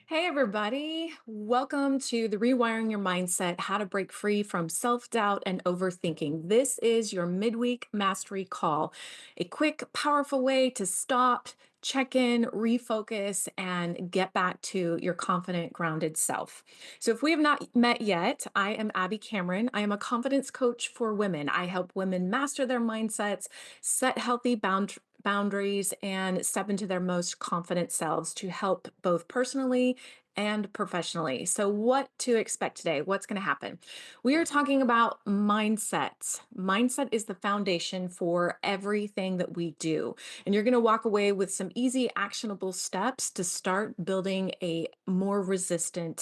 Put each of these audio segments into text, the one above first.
Hey, everybody. Welcome to the Rewiring Your Mindset How to Break Free from Self Doubt and Overthinking. This is your midweek mastery call, a quick, powerful way to stop, check in, refocus, and get back to your confident, grounded self. So, if we have not met yet, I am Abby Cameron. I am a confidence coach for women. I help women master their mindsets, set healthy boundaries, and step into their most confident selves to help both personally and professionally. So, what to expect today? What's going to happen? We are talking about mindsets. Mindset is the foundation for everything that we do. And you're going to walk away with some easy, actionable steps to start building a more resilient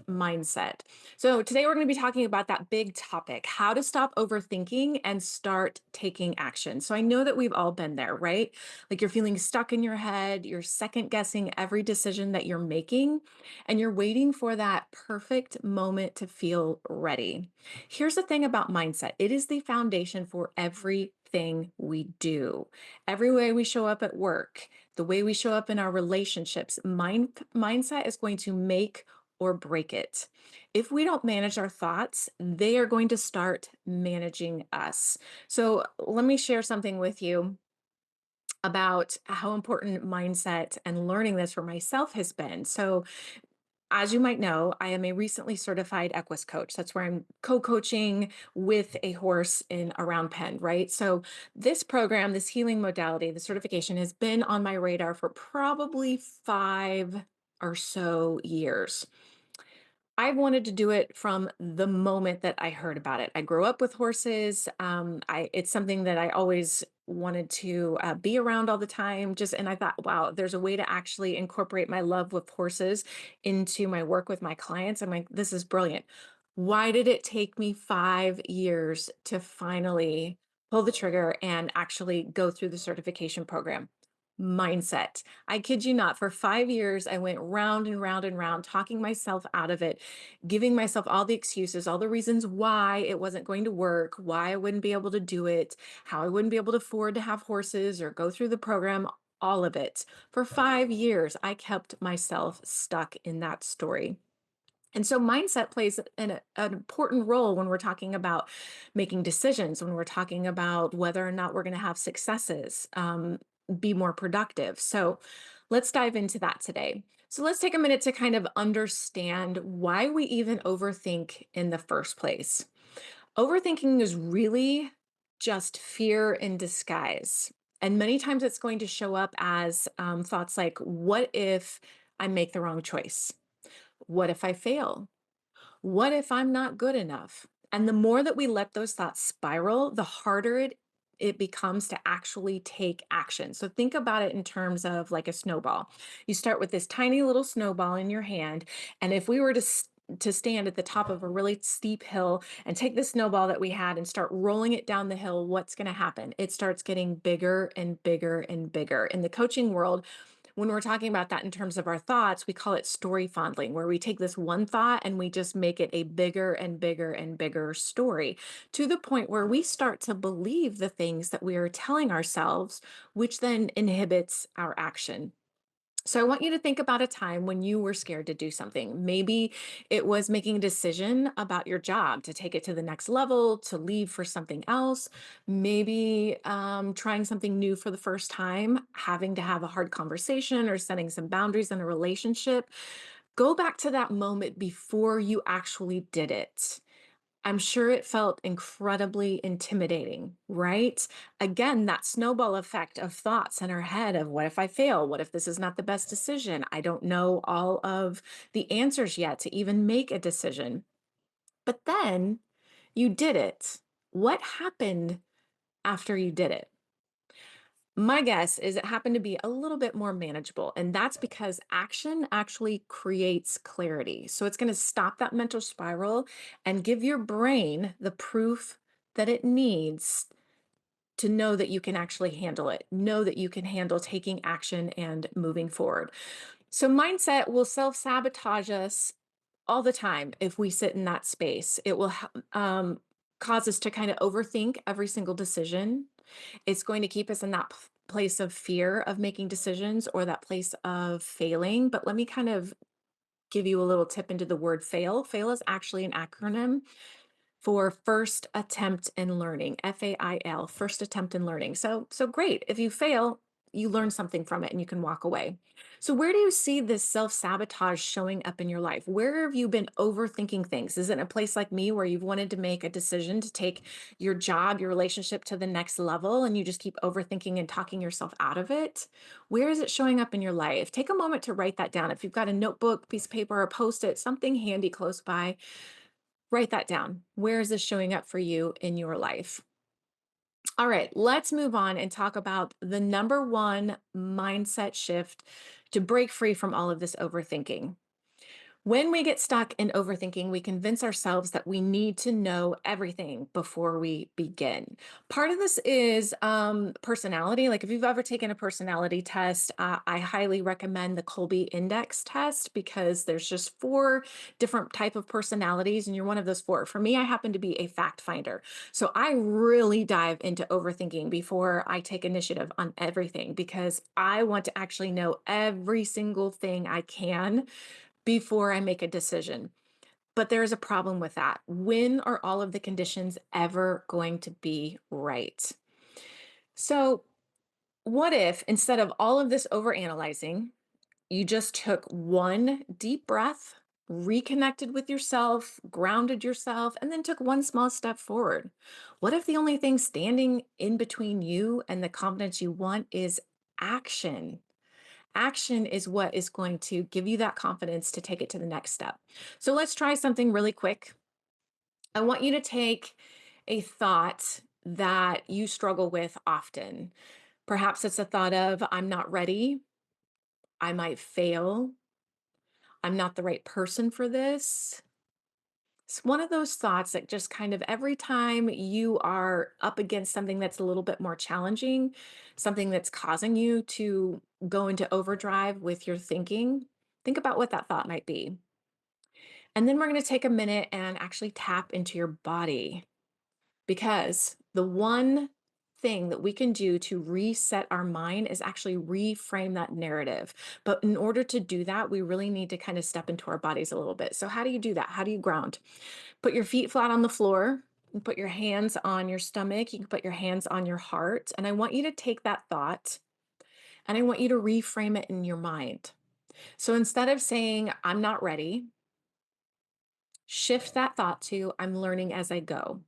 mindset. So, today we're going to be talking about that big topic, how to stop overthinking and start taking action. So, I know that we've all been there, right? Like you're feeling stuck in your head, you're second guessing every decision that you're making, and you're waiting for that perfect moment to feel ready. Here's the thing about mindset, it is the foundation for everything we do. Every way we show up at work, the way we show up in our relationships, mindset is going to make or break it. If we don't manage our thoughts, they are going to start managing us. So, let me share something with you about how important mindset and learning this for myself has been. So, as you might know, I am a recently certified Equus coach. That's where I'm co-coaching with a horse in around pen, right? So this program, this healing modality, the certification has been on my radar for probably 5 or so years. I've wanted to do it from the moment that I heard about it. I grew up with horses. It's something that I always wanted to be around all the time. And I thought, wow, there's a way to actually incorporate my love with horses into my work with my clients. I'm like, this is brilliant. Why did it take me 5 years to finally pull the trigger and actually go through the certification program? Mindset. I kid you not, for 5 years, I went round and round and round, talking myself out of it, giving myself all the excuses, all the reasons why it wasn't going to work, why I wouldn't be able to do it, how I wouldn't be able to afford to have horses or go through the program, all of it. For 5 years, I kept myself stuck in that story. And so mindset plays an important role when we're talking about making decisions, when we're talking about whether or not we're going to have successes, be more productive. So let's dive into that today. So let's take a minute to kind of understand why we even overthink in the first place. Overthinking is really just fear in disguise. And many times it's going to show up as thoughts like, what if I make the wrong choice? What if I fail? What if I'm not good enough? And the more that we let those thoughts spiral, the harder it becomes to actually take action. So think about it in terms of like a snowball. You start with this tiny little snowball in your hand, and if we were to stand at the top of a really steep hill and take the snowball that we had and start rolling it down the hill, what's going to happen? It starts getting bigger and bigger and bigger. In the coaching world, when we're talking about that in terms of our thoughts, we call it story fondling, where we take this one thought and we just make it a bigger and bigger and bigger story to the point where we start to believe the things that we are telling ourselves, which then inhibits our action. So I want you to think about a time when you were scared to do something. Maybe it was making a decision about your job to take it to the next level, to leave for something else. Maybe trying something new for the first time, having to have a hard conversation or setting some boundaries in a relationship. Go back to that moment before you actually did it. I'm sure it felt incredibly intimidating, right? Again, that snowball effect of thoughts in our head of what if I fail? What if this is not the best decision? I don't know all of the answers yet to even make a decision. But then you did it. What happened after you did it? My guess is it happened to be a little bit more manageable. And that's because action actually creates clarity. So it's going to stop that mental spiral and give your brain the proof that it needs to know that you can actually handle it, know that you can handle taking action and moving forward. So mindset will self sabotage us all the time if we sit in that space. It will cause us to kind of overthink every single decision. It's going to keep us in that place of fear of making decisions or that place of failing. But let me kind of give you a little tip into the word fail. Fail is actually an acronym for first attempt in learning, FAIL, first attempt in learning. So great. If you fail, you learn something from it and you can walk away. So where do you see this self-sabotage showing up in your life? Where have you been overthinking things? Is it in a place like me where you've wanted to make a decision to take your job, your relationship to the next level and you just keep overthinking and talking yourself out of it? Where is it showing up in your life? Take a moment to write that down. If you've got a notebook, piece of paper, or post-it, something handy close by, write that down. Where is this showing up for you in your life? All right, let's move on and talk about the number one mindset shift to break free from all of this overthinking. When we get stuck in overthinking, we convince ourselves that we need to know everything before we begin. Part of this is personality. Like if you've ever taken a personality test, I highly recommend the Colby Index test because there's just four different type of personalities, and you're one of those four. For me, I happen to be a fact finder, so I really dive into overthinking before I take initiative on everything because I want to actually know every single thing I can before I make a decision. But there is a problem with that. When are all of the conditions ever going to be right? So, what if instead of all of this overanalyzing, you just took one deep breath, reconnected with yourself, grounded yourself, and then took one small step forward? What if the only thing standing in between you and the confidence you want is action? Action is what is going to give you that confidence to take it to the next step. So let's try something really quick. I want you to take a thought that you struggle with often. Perhaps it's a thought of, I'm not ready, I might fail, I'm not the right person for this. It's one of those thoughts that just kind of every time you are up against something that's a little bit more challenging, something that's causing you to go into overdrive with your thinking, think about what that thought might be. And then we're going to take a minute and actually tap into your body because the one thing that we can do to reset our mind is actually reframe that narrative. But in order to do that, we really need to kind of step into our bodies a little bit. So, how do you do that? How do you ground? Put your feet flat on the floor and put your hands on your stomach. You can put your hands on your heart. And I want you to take that thought and I want you to reframe it in your mind. So instead of saying, I'm not ready, shift that thought to, I'm learning as I go.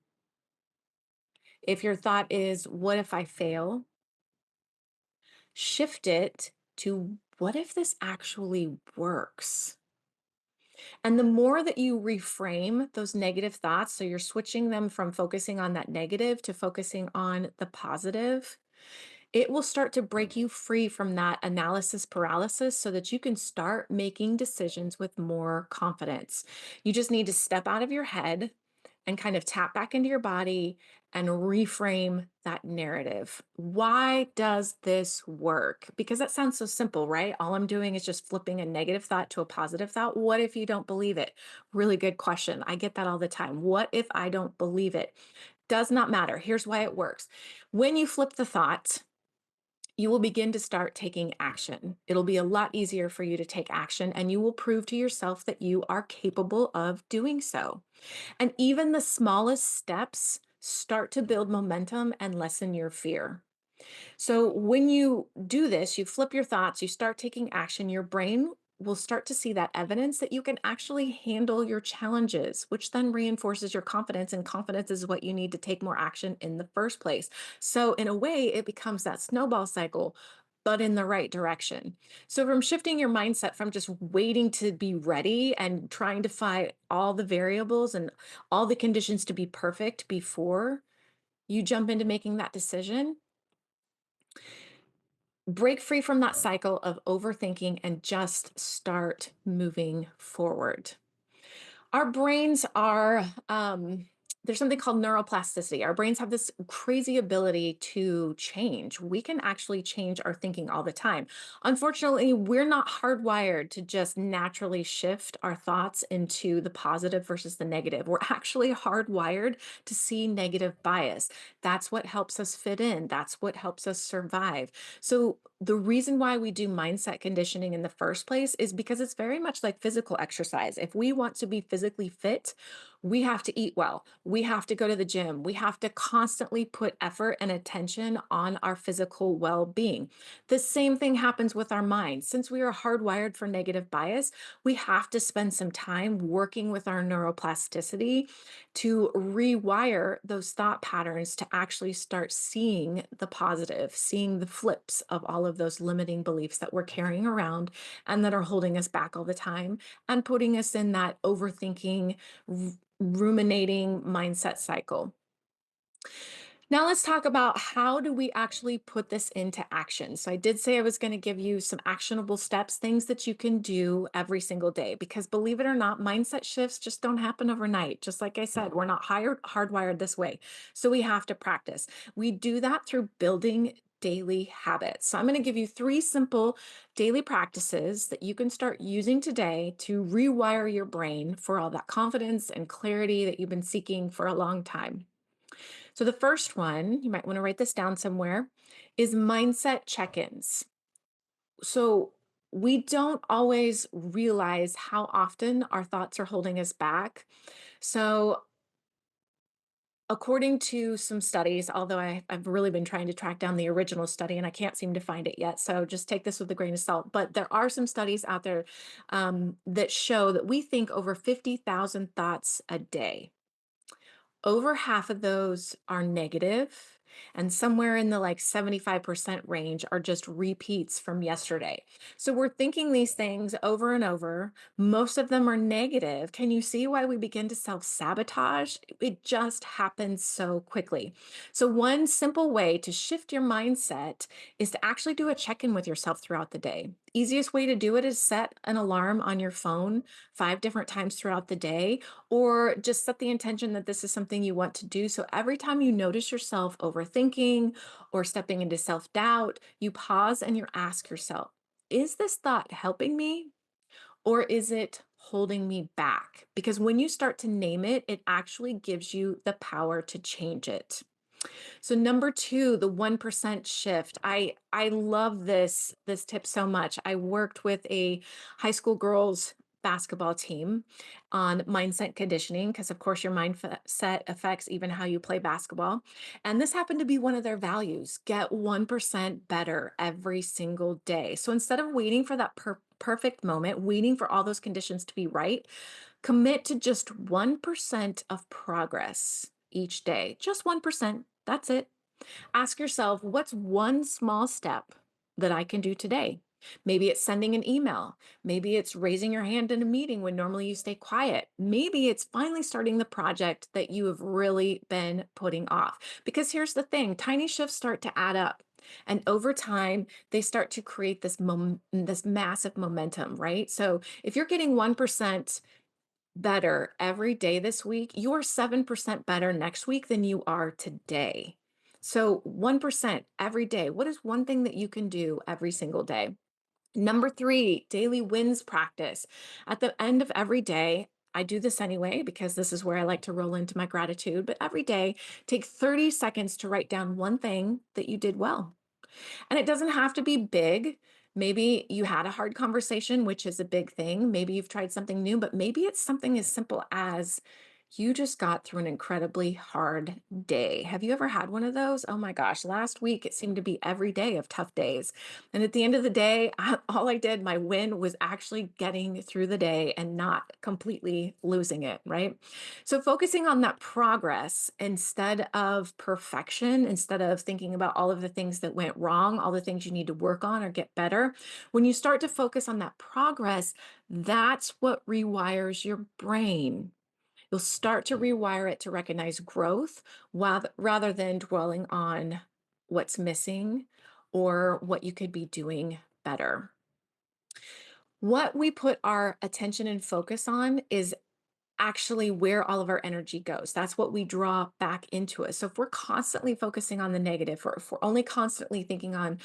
If your thought is, what if I fail? Shift it to, what if this actually works? And the more that you reframe those negative thoughts, so you're switching them from focusing on that negative to focusing on the positive, it will start to break you free from that analysis paralysis so that you can start making decisions with more confidence. You just need to step out of your head and kind of tap back into your body and reframe that narrative. Why does this work? Because that sounds so simple, right? All I'm doing is just flipping a negative thought to a positive thought. What if you don't believe it? Really good question. I get that all the time. What if I don't believe it? Does not matter. Here's why it works. When you flip the thought, you will begin to start taking action. It'll be a lot easier for you to take action, and you will prove to yourself that you are capable of doing so. And even the smallest steps start to build momentum and lessen your fear. So when you do this, you flip your thoughts, you start taking action, your brain will start to see that evidence that you can actually handle your challenges, which then reinforces your confidence. And confidence is what you need to take more action in the first place. So, in a way, it becomes that snowball cycle, but in the right direction. So, from shifting your mindset from just waiting to be ready and trying to find all the variables and all the conditions to be perfect before you jump into making that decision, break free from that cycle of overthinking and just start moving forward. Our brains are there's something called neuroplasticity. Our brains have this crazy ability to change. We can actually change our thinking all the time. Unfortunately, we're not hardwired to just naturally shift our thoughts into the positive versus the negative. We're actually hardwired to see negative bias. That's what helps us fit in, that's what helps us survive. So, the reason why we do mindset conditioning in the first place is because it's very much like physical exercise. If we want to be physically fit, we have to eat well. We have to go to the gym. We have to constantly put effort and attention on our physical well being. The same thing happens with our mind. Since we are hardwired for negative bias, we have to spend some time working with our neuroplasticity to rewire those thought patterns to actually start seeing the positive, seeing the flips of all of those limiting beliefs that we're carrying around and that are holding us back all the time and putting us in that overthinking, ruminating mindset cycle. Now let's talk about how do we actually put this into action. So I did say I was going to give you some actionable steps, things that you can do every single day because believe it or not, mindset shifts just don't happen overnight. Just like I said, we're not hardwired this way. So we have to practice. We do that through building daily habits. So I'm going to give you three simple daily practices that you can start using today to rewire your brain for all that confidence and clarity that you've been seeking for a long time. So, the first one, you might want to write this down somewhere, is mindset check ins. So, we don't always realize how often our thoughts are holding us back. So, according to some studies, although I've really been trying to track down the original study and I can't seem to find it yet. So just take this with a grain of salt. But there are some studies out there that show that we think over 50,000 thoughts a day. Over half of those are negative, and somewhere in the like 75% range are just repeats from yesterday. So we're thinking these things over and over. Most of them are negative. Can you see why we begin to self sabotage? It just happens so quickly. So, one simple way to shift your mindset is to actually do a check in with yourself throughout the day. Easiest way to do it is set an alarm on your phone 5 different times throughout the day, or just set the intention that this is something you want to do. So every time you notice yourself overthinking or stepping into self doubt, you pause and you ask yourself, is this thought helping me or is it holding me back? Because when you start to name it, it actually gives you the power to change it. So number two, the 1% shift. I love this tip so much. I worked with a high school girls basketball team on mindset conditioning because of course your mindset affects even how you play basketball. And this happened to be one of their values. Get 1% better every single day. So instead of waiting for that perfect moment, waiting for all those conditions to be right, commit to just 1% of progress each day. Just 1%. That's it. Ask yourself, what's one small step that I can do today? Maybe it's sending an email. Maybe it's raising your hand in a meeting when normally you stay quiet. Maybe it's finally starting the project that you have really been putting off. Because here's the thing, tiny shifts start to add up. And over time, they start to create this massive momentum, right? So if you're getting 1% better every day this week, you're 7% better next week than you are today. So 1% every day. What is one thing that you can do every single day? Number three, daily wins practice. At the end of every day, I do this anyway because this is where I like to roll into my gratitude. But every day, take 30 seconds to write down one thing that you did well. And it doesn't have to be big. Maybe you had a hard conversation, which is a big thing. Maybe you've tried something new, but maybe it's something as simple as you just got through an incredibly hard day. Have you ever had one of those? Oh my gosh, last week it seemed to be every day of tough days. And at the end of the day, all I did, my win was actually getting through the day and not completely losing it, right? So focusing on that progress instead of perfection, instead of thinking about all of the things that went wrong, all the things you need to work on or get better, when you start to focus on that progress, that's what rewires your brain. You'll start to rewire it to recognize growth rather than dwelling on what's missing or what you could be doing better. What we put our attention and focus on is actually where all of our energy goes. That's what we draw back into us. So if we're constantly focusing on the negative, or if we're only constantly thinking on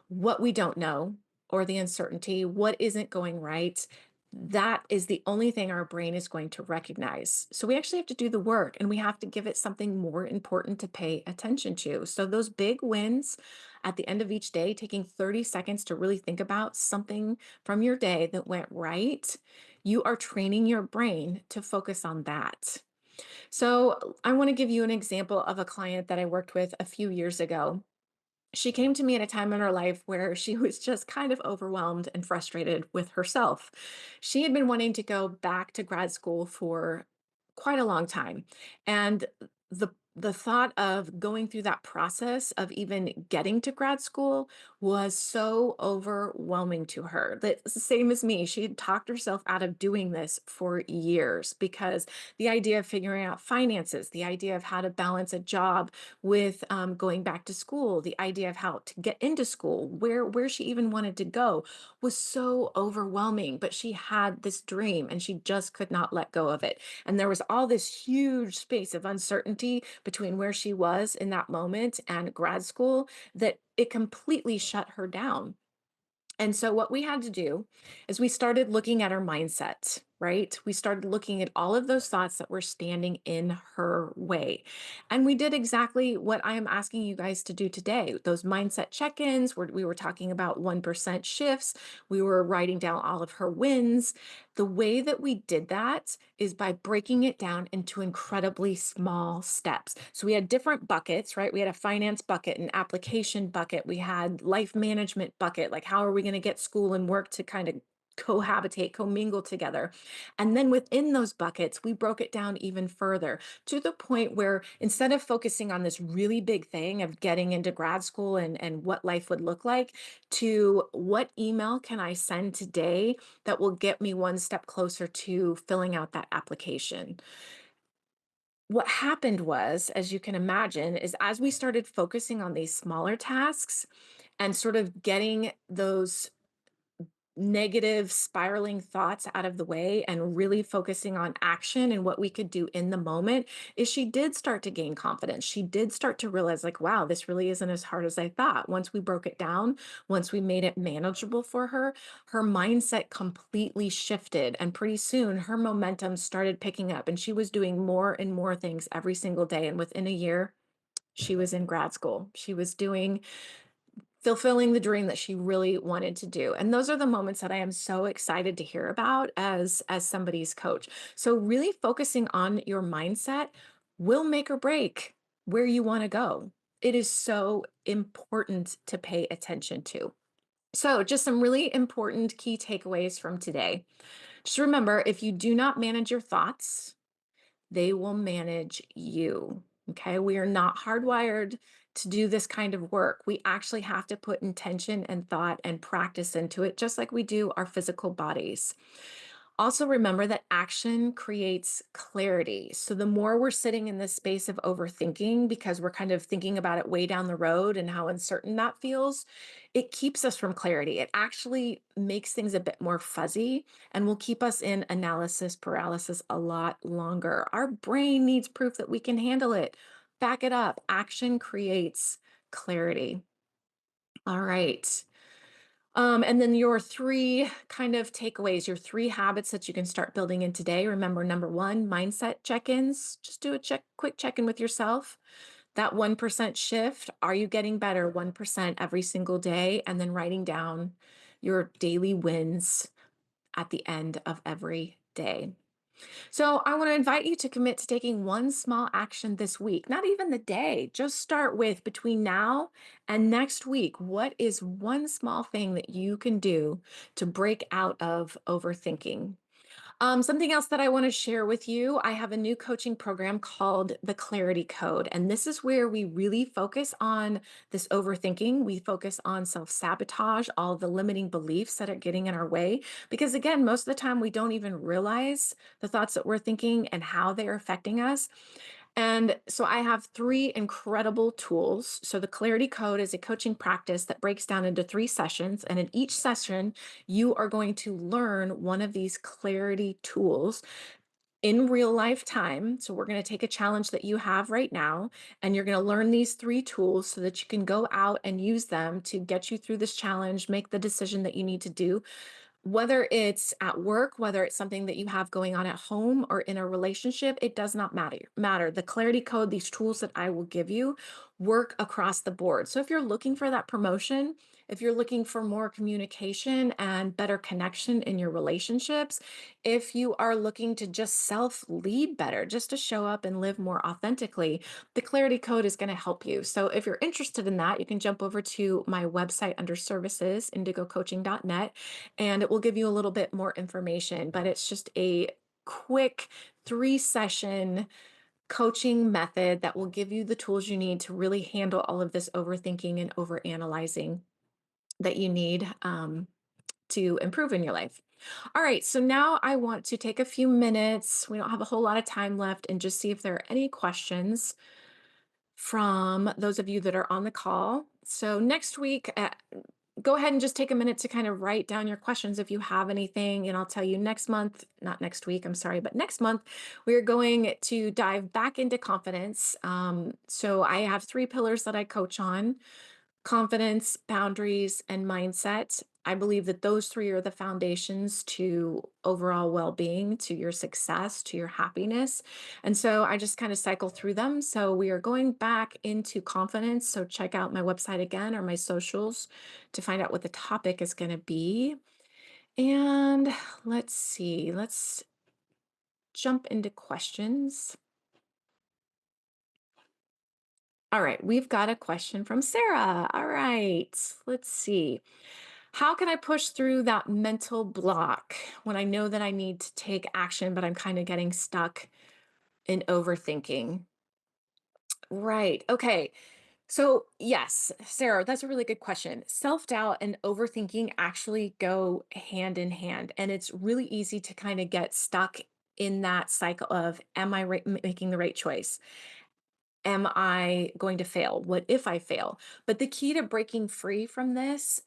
what we don't know or the uncertainty, what isn't going right, that is the only thing our brain is going to recognize. So we actually have to do the work and we have to give it something more important to pay attention to. So those big wins at the end of each day, taking 30 seconds to really think about something from your day that went right, you are training your brain to focus on that. So I want to give you an example of a client that I worked with a few years ago. She came to me at a time in her life where she was just kind of overwhelmed and frustrated with herself. She had been wanting to go back to grad school for quite a long time. And the thought of going through that process of even getting to grad school was so overwhelming to her. That's the same as me. She had talked herself out of doing this for years because the idea of figuring out finances, the idea of how to balance a job with going back to school, the idea of how to get into school, where she even wanted to go was so overwhelming. But she had this dream and she just could not let go of it. And there was all this huge space of uncertainty between where she was in that moment and grad school that it completely shut her down. And so, what we had to do is we started looking at our mindset, right? We started looking at all of those thoughts that were standing in her way. And we did exactly what I am asking you guys to do today. Those mindset check ins, where we were talking about 1% shifts, we were writing down all of her wins. The way that we did that is by breaking it down into incredibly small steps. So we had different buckets, right? We had a finance bucket, an application bucket, we had life management bucket, like how are we going to get school and work to kind of cohabitate, commingle together. And then within those buckets, we broke it down even further to the point where instead of focusing on this really big thing of getting into grad school and what life would look like, to what email can I send today that will get me one step closer to filling out that application. What happened was, as you can imagine, is as we started focusing on these smaller tasks and sort of getting those negative spiraling thoughts out of the way and really focusing on action and what we could do in the moment, is she did start to gain confidence. She did start to realize, like, wow, this really isn't as hard as I thought. Once we broke it down, once we made it manageable for her, her mindset completely shifted. And pretty soon her momentum started picking up and she was doing more and more things every single day. And within a year, she was in grad school. She was doing fulfilling the dream that she really wanted to do. And those are the moments that I am so excited to hear about as somebody's coach. So really focusing on your mindset will make or break where you want to go. It is so important to pay attention to. So, just some really important key takeaways from today. Just remember, if you do not manage your thoughts, they will manage you. Okay. We are not hardwired to do this kind of work. We actually have to put intention and thought and practice into it, just like we do our physical bodies. Also, remember that action creates clarity. So, the more we're sitting in this space of overthinking because we're kind of thinking about it way down the road and how uncertain that feels, it keeps us from clarity. It actually makes things a bit more fuzzy and will keep us in analysis paralysis a lot longer. Our brain needs proof that we can handle it. Back it up. Action creates clarity. All right. And then your three kind of takeaways, your three habits that you can start building in today. Remember, number one, mindset check-ins. Just do a quick check-in with yourself. That 1% shift. Are you getting better 1% every single day? And then writing down your daily wins at the end of every day. So I want to invite you to commit to taking one small action this week, not even the day. Just start with between now and next week. What is one small thing that you can do to break out of overthinking? Something else that I want to share with you, I have a new coaching program called the Clarity Code. And this is where we really focus on this overthinking. We focus on self sabotage, all the limiting beliefs that are getting in our way. Because again, most of the time we don't even realize the thoughts that we're thinking and how they are affecting us. And so I have three incredible tools. So the Clarity Code is a coaching practice that breaks down into three sessions. And in each session, you are going to learn one of these clarity tools in real life time. So we're going to take a challenge that you have right now, and you're going to learn these three tools so that you can go out and use them to get you through this challenge, make the decision that you need to do, whether it's at work, whether it's something that you have going on at home or in a relationship. It does not matter. The clarity code, these tools that I will give you, work across the board. So if you're looking for that promotion, if you're looking for more communication and better connection in your relationships, if you are looking to just self lead better, just to show up and live more authentically, the clarity code is going to help you. So if you're interested in that, you can jump over to my website under services, indigocoaching.net, and it will give you a little bit more information. But it's just a quick 3 session coaching method that will give you the tools you need to really handle all of this overthinking and overanalyzing that you need to improve in your life. All right, so now I want to take a few minutes. We don't have a whole lot of time left, and just see if there are any questions from those of you that are on the call. So next week, go ahead and just take a minute to kind of write down your questions if you have anything. And I'll tell you next month, not next week, I'm sorry, but next month, we're going to dive back into confidence. So I have 3 pillars that I coach on: confidence, boundaries, and mindset. I believe that those three are the foundations to overall well being, to your success, to your happiness. And so I just kind of cycle through them. So we are going back into confidence. So check out my website again or my socials to find out what the topic is going to be. And let's see, let's jump into questions. All right, we've got a question from Sarah. All right, let's see. How can I push through that mental block when I know that I need to take action, but I'm kind of getting stuck in overthinking? Right. Okay. So, yes, Sarah, that's a really good question. Self doubt and overthinking actually go hand in hand. And it's really easy to kind of get stuck in that cycle of, am I making the right choice? Am I going to fail? What if I fail? But the key to breaking free from this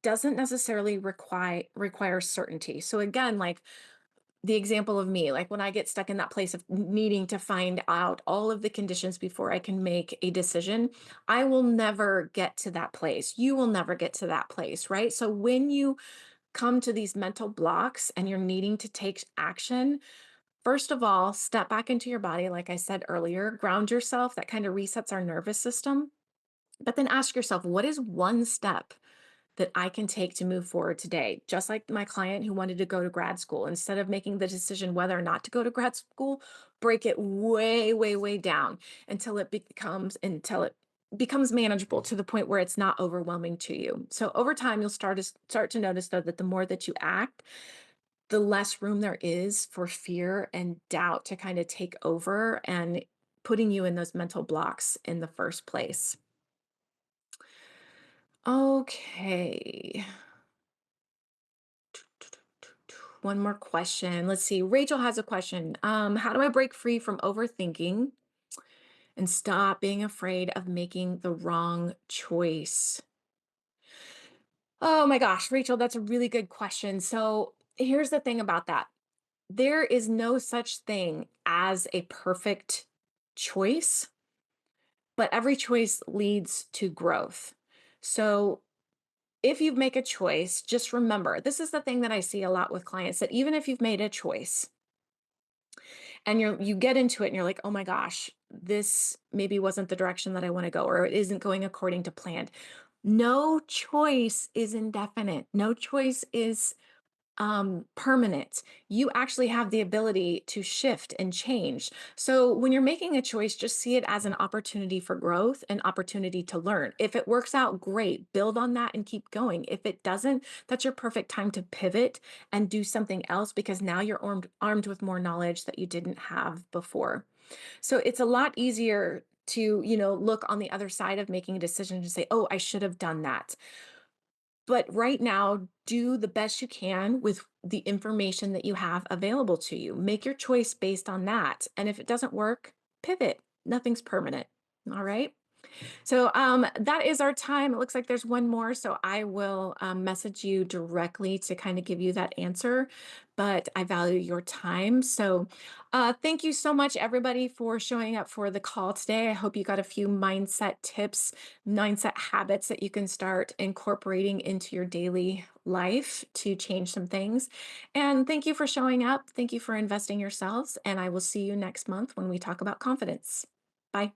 doesn't necessarily require certainty. So again, like the example of me, like when I get stuck in that place of needing to find out all of the conditions before I can make a decision, I will never get to that place. You will never get to that place, right? So when you come to these mental blocks and you're needing to take action, first of all, step back into your body. Like I said earlier, ground yourself. That kind of resets our nervous system. But then ask yourself, what is one step that I can take to move forward today? Just like my client who wanted to go to grad school, instead of making the decision whether or not to go to grad school, break it way, way, way down until it becomes manageable to the point where it's not overwhelming to you. So over time, you'll start to notice though that the more that you act, the less room there is for fear and doubt to kind of take over and putting you in those mental blocks in the first place. Okay. One more question. Let's see. Rachel has a question. How do I break free from overthinking and stop being afraid of making the wrong choice? Oh my gosh, Rachel, that's a really good question. So here's the thing about that. There is no such thing as a perfect choice, but every choice leads to growth. So if you make a choice, just remember, this is the thing that I see a lot with clients, that even if you've made a choice and you get into it and you're like, "Oh my gosh, this maybe wasn't the direction that I want to go, or it isn't going according to plan." No choice is indefinite. No choice is permanent. You actually have the ability to shift and change. So when you're making a choice, just see it as an opportunity for growth, an opportunity to learn. If it works out, great, build on that and keep going. If it doesn't, that's your perfect time to pivot and do something else, because now you're armed with more knowledge that you didn't have before. So it's a lot easier to, look on the other side of making a decision to say, "Oh, I should have done that." But right now, do the best you can with the information that you have available to you. Make your choice based on that. And if it doesn't work, pivot. Nothing's permanent. All right. So that is our time. It looks like there's one more. So I will message you directly to kind of give you that answer. But I value your time. So thank you so much, everybody, for showing up for the call today. I hope you got a few mindset tips, mindset habits that you can start incorporating into your daily life to change some things. And thank you for showing up. Thank you for investing yourselves. And I will see you next month when we talk about confidence. Bye.